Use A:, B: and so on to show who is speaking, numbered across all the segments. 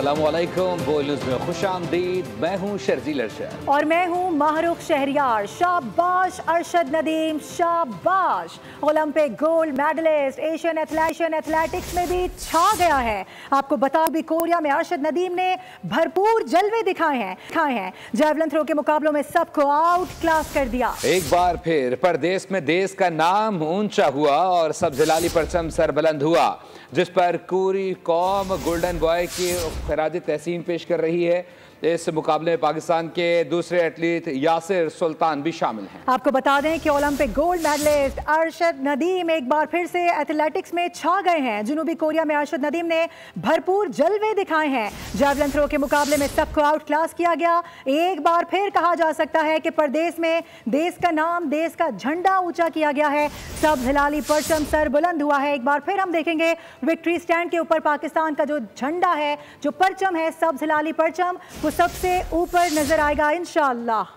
A: अस्सलामुअलैकुम। बोल न्यूज़ में खुशामदीद। मैं हूँ शर्जील अरशद
B: और मैं हूँ माहरूख शहरियार। शाबाश अरशद नदीम, शाबाश। Olympic gold medallist Asian athletics में भी छा गया है। आपको बता भी कोरिया में अरशद नदीम ने भरपूर जलवे दिखाए हैं। जैवलिन थ्रो के मुकाबलों में सबको आउट क्लास कर दिया।
A: एक बार फिर परदेश में देश का नाम ऊंचा हुआ और सब जिलाली परचम सरबुलंद हुआ, जिस पर पूरी कौम गोल्डन बॉय की खराज तहसीन पेश कर रही है। इस मुकाबले में पाकिस्तान के दूसरे एथलीट यासिर सुल्तान भी शामिल हैं।
B: आपको बता दें कि Olympic gold medallist Arshad Nadeem एक बार फिर से एथलेटिक्स में छा गए हैं। जनूबी कोरिया में अरशद नदीम ने भरपूर जलवे दिखाए हैं। जैवलिन थ्रो के मुकाबले में सबको आउट क्लास किया गया। एक बार फिर कहा जा सकता है कि परदेश में देश का नाम, देश का झंडा ऊंचा किया गया है। सब हिलाली परचम सर बुलंद हुआ है। एक बार फिर हम देखेंगे विक्ट्री स्टैंड के ऊपर पाकिस्तान का जो झंडा है, जो परचम है, सब हिलाली परचम, वो सबसे ऊपर नजर आएगा इंशाअल्लाह।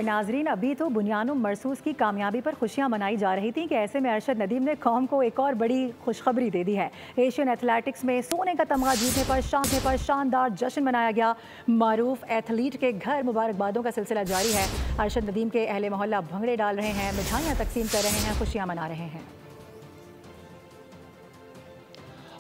B: नाजरीन, अभी तो बुनियानुम मरसूस की कामयाबी पर खुशियां मनाई जा रही थी कि ऐसे में अरशद नदीम ने कौम को एक और बड़ी खुशखबरी दे दी है। एशियन एथलेटिक्स में सोने का तमगा जीतने पर शानदार जश्न मनाया गया। मारूफ एथलीट के घर मुबारकबादों का सिलसिला जारी है। अरशद नदीम के अहले मोहल्ला भंगड़े डाल रहे हैं, मिठाइयाँ तकसीम कर रहे हैं, खुशियाँ मना रहे हैं।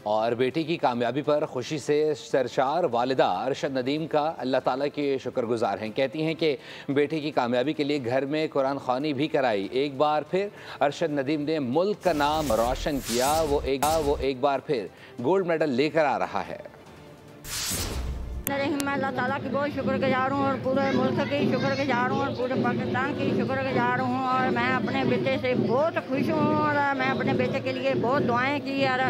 A: और बेटी की कामयाबी पर खुशी से सरशार वालिदा अरशद नदीम का अल्लाह ताला के शुक्रगुजार हैं। कहती हैं कि बेटी की कामयाबी के लिए घर में कुरान ख़वानी भी कराई। एक बार फिर अरशद नदीम ने मुल्क का नाम रोशन किया। वो एक बार फिर गोल्ड मेडल लेकर आ रहा है।
C: मैं अल्लाह ताला की बहुत शुक्रगुजार हूँ और पूरे मुल्क की शुक्रगुजार हूँ और पूरे पाकिस्तान की शुक्रगुजार हूँ। और मैं अपने बेटे से बहुत खुश हूँ और मैं अपने बेटे के लिए बहुत दुआएं की और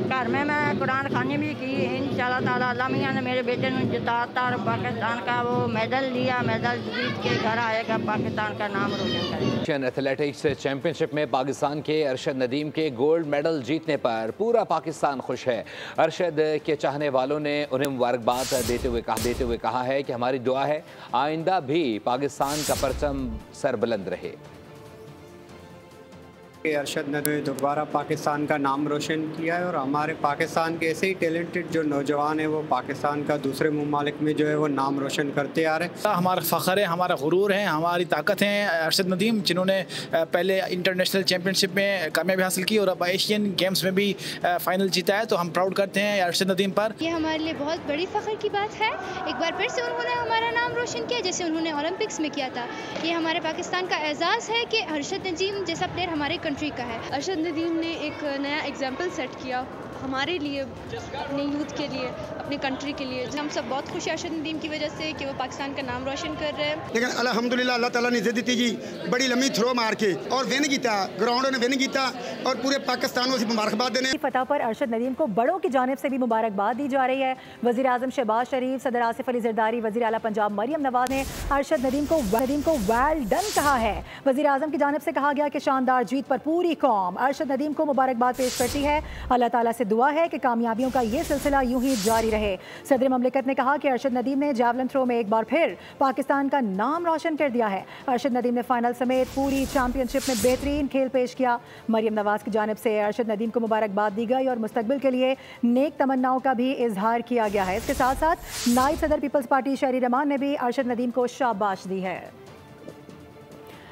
C: घर में मैं कुरान खानी भी की। इंशाअल्लाह ताला अल्लाह मियां ने मेरे बेटे ने जिताता और पाकिस्तान का वो मेडल लिया। मेडल जीत के घर आएगा, पाकिस्तान का नाम रोशन करेगा।
A: एशियन एथलेटिक्स चैंपियनशिप में पाकिस्तान के अरशद नदीम के गोल्ड मेडल जीतने पर पूरा पाकिस्तान खुश है। अरशद के चाहने वालों ने उन्हें मुबारकबाद देते हुए कहा है कि हमारी दुआ है आइंदा भी पाकिस्तान का परचम सरबुलंद रहे।
D: अरशद ने दोबारा पाकिस्तान का नाम रोशन किया है और हमारे पाकिस्तान के ऐसे ही टैलेंटेड जो नौजवान हैं वो पाकिस्तान का दूसरे मुमालिक में जो है वो नाम रोशन करते आ रहे हैं।
E: हमारा फ़ख्र है, हमारा गुरूर है, हमारी ताकत है अरशद नदीम, जिन्होंने पहले इंटरनेशनल चैम्पियनशिप में कामयाबी हासिल की और अब एशियन गेम्स में भी फाइनल जीता है। तो हम प्राउड करते हैं अरशद नदीम पर।
F: ये हमारे लिए बहुत बड़ी फ़ख्र की बात है। एक बार फिर से उन्होंने हमारा नाम रोशन किया जैसे उन्होंने ओलंपिक्स में किया था। ये हमारे पाकिस्तान का एजाज़ है कि अरशद नदीम जैसा प्लेयर हमारे कंट्री का है।
G: अरशद नदीम ने एक नया एग्जाम्पल सेट किया हमारे लिए, अपने यूथ के लिए, अपने कंट्री के लिए। हम सब बहुत खुश हैं अरशद नदीम की वजह से कि वो पाकिस्तान का नाम रोशन कर रहे हैं।
H: लेकिन अल्हम्दुलिल्लाह अल्लाह ताला ने इज्जत दी जी, बड़ी लंबी थ्रो मार के और विन किया, ग्राउंड ने विन किया और पूरे पाकिस्तान को मुबारकबाद देने।
B: फतह पर अरशद नदीम को बड़ों की जानिब से भी मुबारकबाद दी जा रही है। वज़ीर आज़म शहबाज शरीफ, सदर आसिफ अली ज़रदारी, वज़ीर आला पंजाब मरियम नवाज ने अरशद नदीम को वेल डन कहा है। वज़ीर आज़म की जानिब से कहा गया कि शानदार जीत पर पूरी कौम अरशद नदीम को मुबारकबाद पेश करती है। अल्लाह ताला से दुआ है कि कामयाबियों का ये सिलसिला यूं ही जारी रहे। सदर ममलिकत ने कहा कि अरशद नदीम ने जैवलिन थ्रो में एक बार फिर पाकिस्तान का नाम रोशन कर दिया है। अरशद नदीम ने फाइनल समेत पूरी चैंपियनशिप में बेहतरीन खेल पेश किया। मरियम नवाज की जानिब से अरशद नदीम को मुबारकबाद दी गई और मुस्तकबिल के लिए नेक तमन्नाओं का भी इजहार किया गया है। इसके साथ साथ नायब सदर पीपल्स पार्टी शहरी रहमान ने भी अरशद नदीम को शाबाश दी है।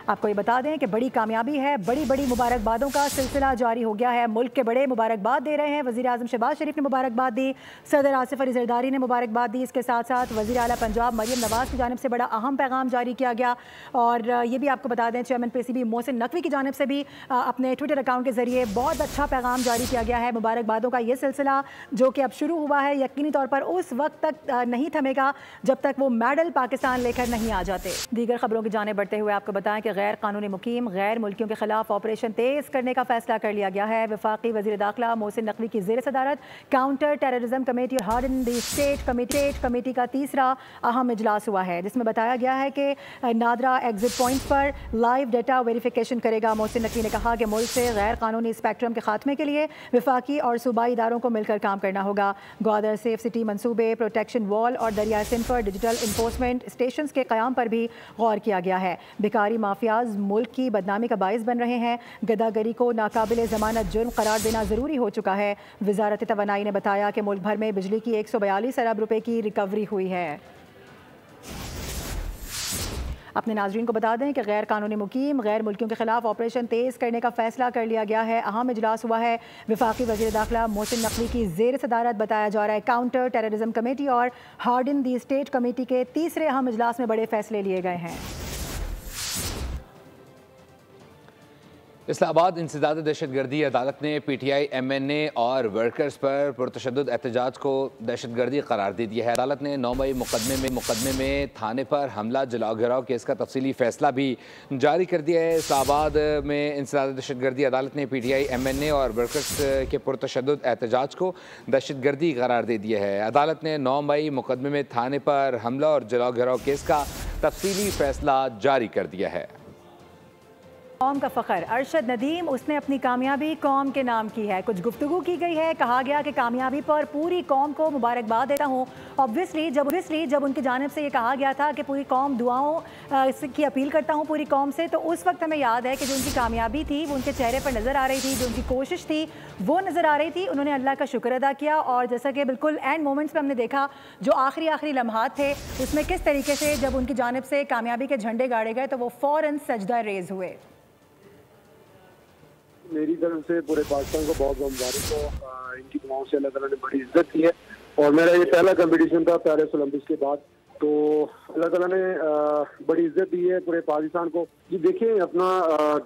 B: आपको ये बता दें कि बड़ी कामयाबी है, बड़ी मुबारकबादों का सिलसिला जारी हो गया है। मुल्क के बड़े मुबारकबाद दे रहे हैं। वज़ीर आज़म शहबाज शरीफ ने मुबारकबाद दी, सदर आसिफ अली ज़रदारी ने मुबारकबाद दी। इसके साथ साथ वज़ीर आला पंजाब मरियम नवाज़ की जानिब से बड़ा अहम पैगाम जारी किया गया। और ये भी आपको बता दें चेयरमैन PCB मोहसिन नकवी की जानिब से भी अपने ट्विटर अकाउंट के ज़रिए बहुत अच्छा पैगाम जारी किया गया है। मुबारकबादों का ये सिलसिला जो कि अब शुरू हुआ है, यकीनी तौर पर उस वक्त तक नहीं थमेगा जब तक वो मेडल पाकिस्तान लेकर नहीं आ जाते। दीगर खबरों की जाने बढ़ते हुए आपको बताएं कि गैर कानूनी मुकीम गैर मुल्कियों के खिलाफ ऑपरेशन तेज करने का फैसला कर लिया गया है। वफाकी वज़ीर दाखिला मोहसिन नकवी की ज़ेर सदारत काउंटर टेररिज्म कमेटी और हार्डन द स्टेट कमेटी का तीसरा अहम इजलास हुआ है, जिसमें बताया गया है कि नादरा एग्जिट पॉइंट्स पर लाइव डाटा वेरिफिकेशन करेगा। मोहसिन नकवी ने कहा कि मुल्क से गैर कानूनी स्पेक्ट्रम के खात्मे के लिए वफाकी और सूबाई इदारों को मिलकर काम करना होगा। ग्वादर सेफ सिटी मनसूबे, प्रोटेक्शन वॉल और दरिया सिंध पर डिजिटल इन्फोर्समेंट स्टेशन के क़याम पर भी गौर किया गया है। भिखारी माफिया माफियाज मुल्क की बदनामी का बाइस बन रहे हैं। गदागरी को नाकाबिल ज़मानत जुर्म करार देना ज़रूरी हो चुका है। वजारत तवानाई ने बताया कि मुल्क भर में बिजली की 142 अरब रुपए की रिकवरी हुई है। अपने नाजरीन को बता दें कि गैर कानूनी मुकीम गैर मुल्कियों के खिलाफ ऑपरेशन तेज़ करने का फैसला कर लिया गया है। अहम इजलास हुआ है। वफाकी वज़ीर दाखिला मोहसिन नकवी की ज़ेर सदारत बताया जा रहा है काउंटर टेररिज्म कमेटी और हार्डन दी स्टेट कमेटी के तीसरे अहम इजलास में बड़े फैसले लिए गए हैं।
A: इस्लामाबाद इंसदाद दहशतगर्दी अदालत ने PTI MNA और वर्कर्स पर पुरतशद्दुद एहतजाज को दहशतगर्दी करार दे दिया है। अदालत ने 9 मई मुकदमे में थाने पर हमला जलाओ घिराव केस का तफसीली फैसला भी जारी कर दिया है। इस्लामाबाद में इंसदाद दहशतगर्दी अदालत ने PTI MNA और वर्कर्स के पुरतशद्दुद एहतजाज को दहशतगर्दी करार दे दिया है। अदालत ने 9 मई मुकदमे में थाने पर हमला और जलाओ घिराव केस का तफसीली फैसला जारी कर दिया है।
B: कौम का फ़ख्र अरशद नदीम, उसने अपनी कामयाबी कौम के नाम की है। कुछ गुफ्तगू की गई है, कहा गया कि कामयाबी पर पूरी कौम को मुबारकबाद देता हूँ। ऑब्वियसली जब उनकी जानिब से ये कहा गया था कि पूरी कौम दुआओं की अपील करता हूँ पूरी कौम से, तो उस वक्त हमें याद है कि जो उनकी कामयाबी थी वो उनके चेहरे पर नज़र आ रही थी, जो उनकी कोशिश थी वो नज़र आ रही थी। उन्होंने अल्लाह का शुक्र अदा किया और जैसा कि बिल्कुल एंड मोमेंट्स में हमने देखा जो आखिरी लम्हात थे उसमें किस तरीके से जब उनकी जानिब से कामयाबी के झंडे गाड़े गए तो वो फ़ौरन सजदा रेज़ हुए।
I: मेरी तरफ से पूरे पाकिस्तान को बहुत बहुत मुबारक हो। इनकी दुआओं से अल्लाह ताला ने बड़ी इज्जत की है और मेरा ये पहला कंपटीशन था पेरिस ओलंपिक्स के बाद, तो अल्लाह ताला ने बड़ी इज्जत दी है पूरे पाकिस्तान को। जी देखिए, अपना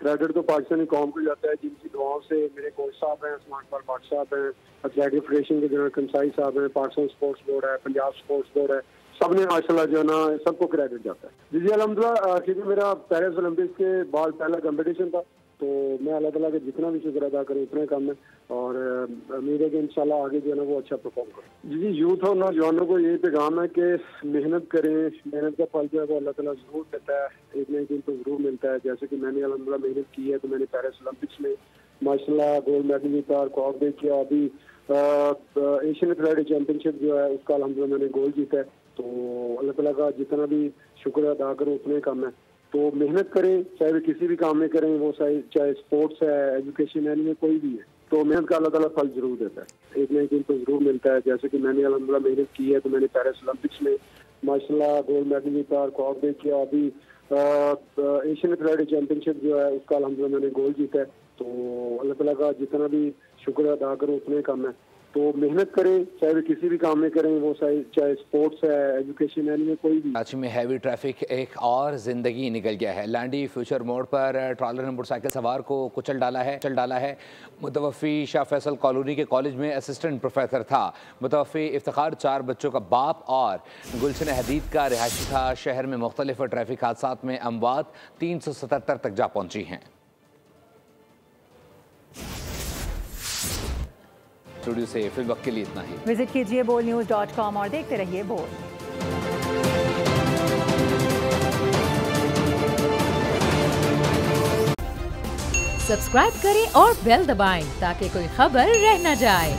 I: क्रेडिट तो पाकिस्तानी कौम को जाता है जिनकी दुआओं से मेरे कोच साहब हैं, उस्मान पाल भट्ट साहब हैं, एथलेटिक फेडरेशन के जनरल कंसाई साहब हैं, पाकिस्तान स्पोर्ट्स बोर्ड है, पंजाब स्पोर्ट्स बोर्ड है, सबने माशाल्लाह जो है ना सबको क्रेडिट जाता है। जी अल्हम्दुलिल्लाह, क्योंकि मेरा पेरिस ओलंपिक्स के बाद पहला कंपटीशन था तो मैं अल्लाह ताला के जितना भी शुक्र अदा करूँ उतना कम है और उम्मीद है कि इंशाल्लाह आगे जो है ना वो अच्छा परफॉर्म करें। जी यूथ और नौजवानों को यही पैगाम है कि मेहनत करें, मेहनत का फल जो है वो अल्लाह ताला जरूर देता है, एक न एक दिन तो जरूर मिलता है। जैसे कि मैंने अल्हम्दुलिल्लाह मेहनत की है तो मैंने पेरिस ओलंपिक्स में माशाल्लाह गोल्ड मेडल जीता और कॉप किया। अभी एशियन एथलेटिक चैंपियनशिप जो है उसका अल्हम्दुलिल्लाह मैंने गोल्ड जीता है। तो अल्लाह ताला का जितना भी शुक्र अदा करूँ उतना कम है। तो मेहनत करें, चाहे वे किसी भी काम में करें, वो चाहे स्पोर्ट्स है, एजुकेशन है, में कोई भी है, तो मेहनत का अल्लाह ताला फल जरूर देता है, एक न एक दिन तो जरूर मिलता है। जैसे कि मैंने अल्हम्दुलिल्लाह मेहनत की है तो मैंने पेरिस ओलंपिक्स में माशाल्लाह गोल्ड मेडल जीता और कॉप किया। अभी एशियन एथलेटिक चैंपियनशिप जो है उसका अल्हम्दुलिल्लाह मैंने गोल्ड जीता है। तो अल्लाह ताला का जितना भी शुक्र अदा करूँ उतना कम है। तो मेहनत करें, चाहे वे किसी भी काम में करें, वो चाहे स्पोर्ट्स है, एजुकेशन है, में कोई भी।
A: कराची में हैवी ट्रैफिक एक और जिंदगी निकल गया है। लैंडी फ्यूचर मोड़ पर ट्रॉलर ने मोटरसाइकिल सवार को कुचल डाला है। मुतवफ़ी शाह फैसल कॉलोनी के कॉलेज में असिस्टेंट प्रोफेसर था। मुतवफ़ी इफ्तिखार 4 बच्चों का बाप और गुलशन हदीद का रिहायशी था। शहर में मुख्तलिफ ट्रैफिक हादसा में अमवात 377 तक जा पहुँची हैं। स्टूडियो से फिल वक्त के लिए इतना ही।
B: विजिट कीजिए bolnews.com और देखते रहिए बोल।
J: सब्सक्राइब करें और बेल दबाएं ताकि कोई खबर रह न जाए।